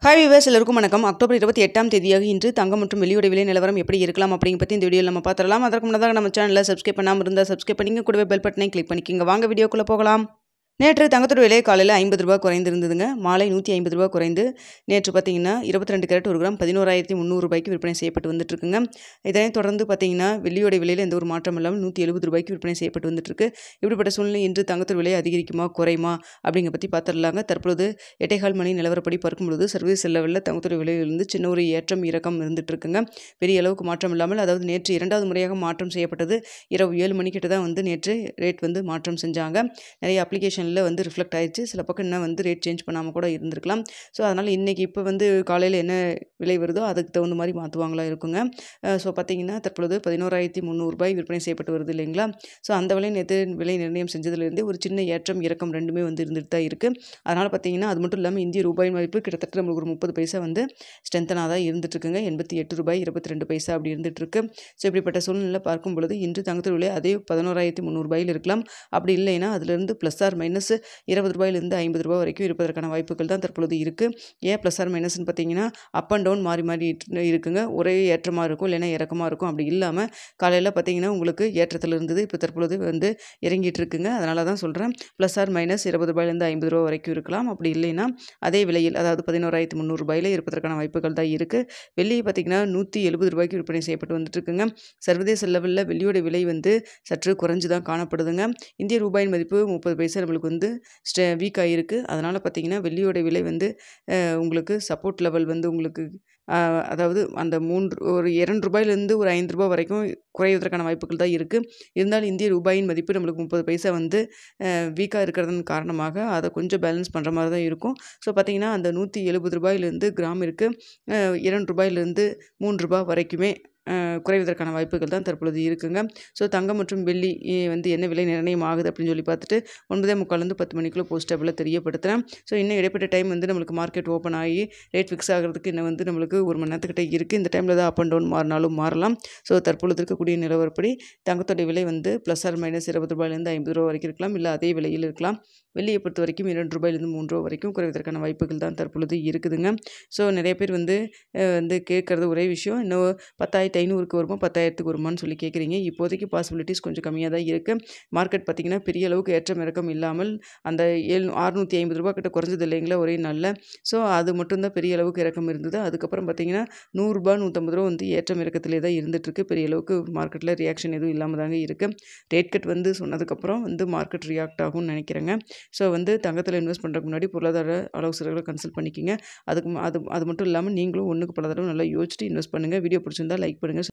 Hi viewers எல்லாருக்கும் வணக்கம். October 28ஆம் தேதியாக இன்று தங்கம் மற்றும் வெள்ளியோட விலை நிலவரம் எப்படி இருக்கலாம் அப்படிங்க பற்றி இந்த வீடியோவில் நம்ம பார்த்துடலாம். அதற்கு முன்னதாக நம்ம சேனலை சப்ஸ்கிரைப் பண்ணாமல் இருந்தால் சப்ஸ்கிரைப் பண்ணிங்க, கூடவே பெல் பட்டனை கிளிக் பண்ணிக்கோங்க. வாங்க வீடியோக்குள்ளே போகலாம். நேற்று தங்கத்தோட விலை காலையில் 50 ரூபா குறைந்திருந்ததுங்க. மாலை 150 ரூபா குறைந்து நேற்று பார்த்தீங்கன்னா 22 கேரட் 1 கிராம் 11,300 ரூபாய்க்கு விற்பனை செய்யப்பட்டு வந்துட்டுருக்குங்க. இதனைத் தொடர்ந்து பார்த்தீங்கன்னா வெள்ளியோட விலையில் எந்த ஒரு மாற்றம் இல்லாமல் 170 ரூபாய்க்கு விற்பனை செய்யப்பட்டு வந்துட்டுருக்கு. இப்படிப்பட்ட சூழ்நிலை இன்று தங்கத்தோட விலை அதிகரிக்குமா குறையுமா அப்படிங்க பற்றி பார்த்துடலாங்க. தற்பொழுது 8:15 மணி நிலவரப்படி பார்க்கும்பொழுது சர்வீஸ் லெவலில் தங்கத்தோட விலையிலிருந்து சின்ன ஒரு ஏற்றம் இறக்கம் இருந்துட்டு இருக்குங்க. பெரிய அளவுக்கு மாற்றம் இல்லாமல், அதாவது நேற்று 2வது முறையாக மாற்றம் செய்யப்பட்டது இரவு 7 மணிக்கிட்ட தான் நேற்று ரேட் மாற்றம் செஞ்சாங்க. நிறைய அப்ளிகேஷனில் ரிஃப்ளெக்ட் ஆயிடுச்சு. சில பக்கம் இன்னும் ரேட் சேஞ்ச் பண்ணாமல் கூட இருந்திருக்கலாம். ஸோ அதனால் இன்றைக்கி இப்போ காலையில் என்ன விலை வருதோ அதுக்கு தகுந்த மாதிரி மாற்றுவாங்களா இருக்குங்க. ஸோ பார்த்தீங்கன்னா தற்பொழுது 11,300 ரூபாய் விற்பனை செய்யப்பட்டு வருது இல்லைங்களா. ஸோ அந்த நேற்று விலை நிர்ணயம் செஞ்சதுலேருந்தே ஒரு சின்ன ஏற்றம் இறக்கம் ரெண்டுமே இருந்துட்டு தான் இருக்குது. அதனால் பார்த்தீங்கன்னா அது மட்டும் இல்லாமல் இந்திய ரூபாய் மதிப்பு கிட்டத்தட்ட நம்மளுக்கு ஒரு 30 பைசா ஸ்ட்ரென்த்தனாக தான் இருந்துட்டுருக்குங்க. 88 ரூபாய் 22 பைசா அப்படி இருந்துகிட்ருக்கு. ஸோ இப்படிப்பட்ட சூழ்நிலை பார்க்கும் பொழுது இன்று தங்கத்தோட விலை அதே 11,300 ரூபாயில் இருக்கலாம். அப்படி இல்லைன்னா அதிலிருந்து ப்ளஸ் ஆர் மைனஸ் 20 ரூபாயிலிருந்து 50 ரூபாய் வரைக்கும் இருப்பதற்கான வாய்ப்புகள் தான் தற்பொழுது இருக்குது. ஏன் ப்ளஸ் ஆர் மைனஸ்ன்னு பார்த்தீங்கன்னா அப் அண்ட் டவுன் மாறி மாறி இருக்குங்க. ஒரே ஏற்றமாக இருக்கும், இல்லைன்னா இறக்கமாக இருக்கும். அப்படி இல்லாமல் காலையில் பார்த்தீங்கன்னா உங்களுக்கு ஏற்றத்தில் இருந்தது, இப்போ தற்பொழுது இறங்கிட்டு இருக்குங்க. அதனால தான் சொல்கிறேன், ப்ளஸ் ஆர் மைனஸ் 20 ரூபாயிலிருந்து 50 ரூபா வரைக்கும் இருக்கலாம். அப்படி இல்லைன்னா அதே விலையில், அதாவது 11,300 ரூபாயில் இருப்பதற்கான வாய்ப்புகள் தான் இருக்குது. வெள்ளி பார்த்தீங்கன்னா 170 ரூபாய்க்கு விற்பனை செய்யப்பட்டு வந்துட்டுருக்குங்க. சர்வதேச லெவலில் வெள்ளியோட விலை சற்று குறைஞ்சு தான் காணப்படுதுங்க. இந்திய ரூபாயின் மதிப்பு 30 பைசா நம்மளுக்கு வீக் ஆகிருக்கு. அதனால் பார்த்தீங்கன்னா வெள்ளியோட விலை உங்களுக்கு சப்போர்ட் லெவல் உங்களுக்கு அதாவது அந்த ஒரு 2 ரூபாயிலேருந்து ஒரு 5 ரூபாய் வரைக்கும் குறைவதற்கான வாய்ப்புகள் தான் இருக்குது. இருந்தாலும் இந்திய ரூபாயின் மதிப்பு நம்மளுக்கு 30 பைசா வீக்காக இருக்கிறதன் காரணமாக அதை கொஞ்சம் பேலன்ஸ் பண்ணுற மாதிரி தான் இருக்கும். ஸோ பார்த்தீங்கன்னா அந்த 170 ரூபாயிலேருந்து கிராமிற்கு 2 ரூபாயிலேருந்து 3 ரூபாய் வரைக்குமே குறைவதற்கான வாய்ப்புகள் தான் தற்பொழுது இருக்குங்க. ஸோ தங்கம் மற்றும் வெள்ளி என்ன விலை நிர்ணயம் ஆகுது அப்படின்னு சொல்லி பார்த்துட்டு 9:45 10 மணிக்குள்ளே போஸ்ட் டேபிளில் தெரியப்படுத்துகிறேன். ஸோ இன்னும் இடைப்பட்ட டைம் நம்மளுக்கு மார்க்கெட் ஓப்பன் ஆகி ரேட் ஃபிக்ஸ் ஆகிறதுக்கு இன்னும் நம்மளுக்கு 1 மணி நேரத்துக்கிட்ட இருக்குது. இந்த டைமில் தான் அப் அண்ட் டவுன் மாறினாலும் மாறலாம். ஸோ தற்பொழுது இருக்கக்கூடிய நிலவரப்படி தங்கத்தோட விலை ப்ளஸ் ஆர் மைனஸ் 20 ரூபாயிலேருந்து 50 ரூபா வரைக்கும் இருக்கலாம், இல்லை அதே விலையில் இருக்கலாம். வெள்ளியை பொறுத்த வரைக்கும் 2 ரூபாயிலேருந்து 3 ரூபா வரைக்கும் குறைவதற்கான வாய்ப்புகள் தான் தற்பொழுது இருக்குதுங்க. ஸோ நிறைய பேர் கேட்குறது ஒரே விஷயம், இன்னும் 10,500க்கு வருமா 10,000க்கு வருமானு சொல்லி கேட்குறீங்க. இப்போதைக்கு பாசிபிலிட்டிஸ் கொஞ்சம் கம்மியாக தான் இருக்குது. மார்க்கெட் பார்த்திங்கன்னா பெரிய அளவுக்கு ஏற்றம் இறக்கம் இல்லாமல் அந்த 650 ரூபா கிட்ட குறைஞ்சது இல்லைங்களா ஒரே நாளில். ஸோ அது மட்டும்தான் பெரிய அளவுக்கு இறக்கம் இருந்தது. அதுக்கப்புறம் பார்த்திங்கன்னா 100 ரூபா 150 ரூபா ஏற்றம் இறக்கத்திலே தான் இருந்துகிட்ருக்கு. பெரிய அளவுக்கு மார்க்கெட்டில் ரியாக்ஷன் எதுவும் இல்லாமல் தாங்க இருக்குது. ரேட் கட் சொன்னதுக்கப்புறம் மார்க்கெட் ரியாக்ட் ஆகும்னு நினைக்கிறேங்க. ஸோ தங்கத்தில் இன்வெஸ்ட் பண்ணுறதுக்கு முன்னாடி பொருளாதார ஆலோசகர்களை கன்சல்ட் பண்ணிக்கிங்க. அது மட்டும் இல்லாமல் நீங்களும் ஒன்றுக்கு பல தடவை நல்லா யோசிச்சுட்டு இன்வெஸ்ட் பண்ணுங்கள். வீடியோ பிடிச்சிருந்தா லைக் பண்ணுங்கள்.